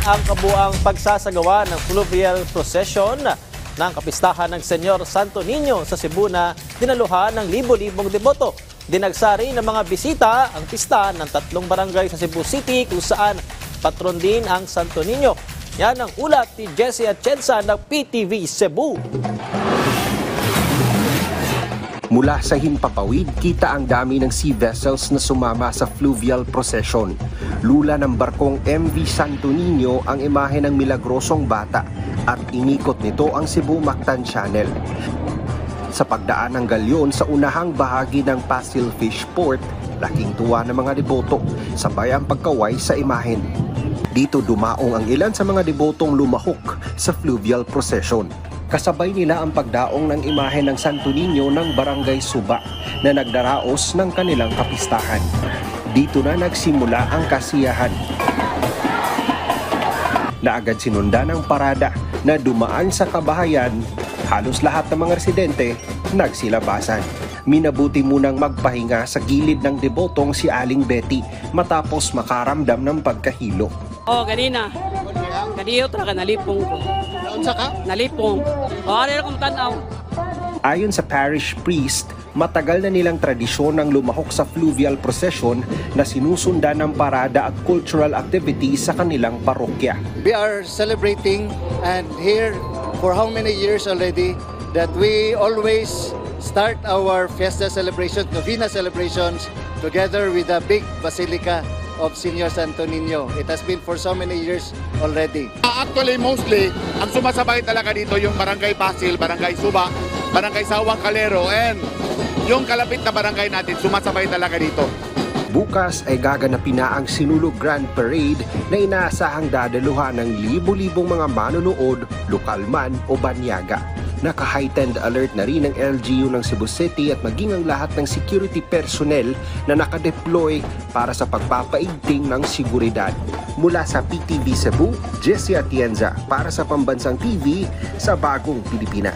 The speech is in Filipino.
ang kabuang pagsasagawa ng fluvial procession ng kapistahan ng Senyor Santo Niño sa Cebu na dinaluhan ng libo-libong deboto. Dinagsari ng mga bisita ang pista ng 3 barangay sa Cebu City kung saan patron din ang Santo Niño. Yan ang ulat ni Jessie Atienza ng PTV Cebu. Mula sa Himpapawid, kita ang dami ng sea vessels na sumama sa fluvial procession. Lula ng barkong MV Santo Niño ang imahe ng milagrosong bata at inikot nito ang Cebu Mactan Channel. Sa pagdaan ng galyon sa unahang bahagi ng Pasil Fish Port, laking tuwa ng mga deboto, sabay ang pagkaway sa imahen. Dito dumaong ang ilan sa mga debotong lumahok sa fluvial procession. Kasabay nila ang pagdaong ng imahe ng Santo Niño ng Barangay Suba na nagdaraos ng kanilang kapistahan. Dito na nagsimula ang kasiyahan. Naagad sinunda ng parada na dumaan sa kabahayan, halos lahat ng mga residente nagsilabasan. Minabuti munang magpahinga sa gilid ng debotong si Aling Betty matapos makaramdam ng pagkahilo. Ganina. Kadiyo talaga nalipong ko. Naunsa ka? Nalipong. Ano na kung tanaw. Ayon sa parish priest, matagal na nilang tradisyon ng lumahok sa fluvial procession na sinusundan ng parada at cultural activities sa kanilang parokya. We are celebrating and here for how many years already that we always start our fiesta celebrations, novena celebrations together with the big basilica of Senyor Santo Niño. It has been for so many years already. Actually, mostly, ang sumasabay talaga dito yung Barangay Pasil, Barangay Suba, Barangay Sawang Calero, and yung kalapit na barangay natin, sumasabay talaga dito. Bukas ay gaganapin na ang Sinulog Grand Parade na inaasahang dadaluhan ng libo-libong mga manonood, lokal man o banyaga. Naka-heightened alert na rin ang LGU ng Cebu City at maging ang lahat ng security personnel na nakadeploy para sa pagpapaigting ng seguridad. Mula sa PTV Cebu, Jessie Atienza para sa Pambansang TV sa Bagong Pilipinas.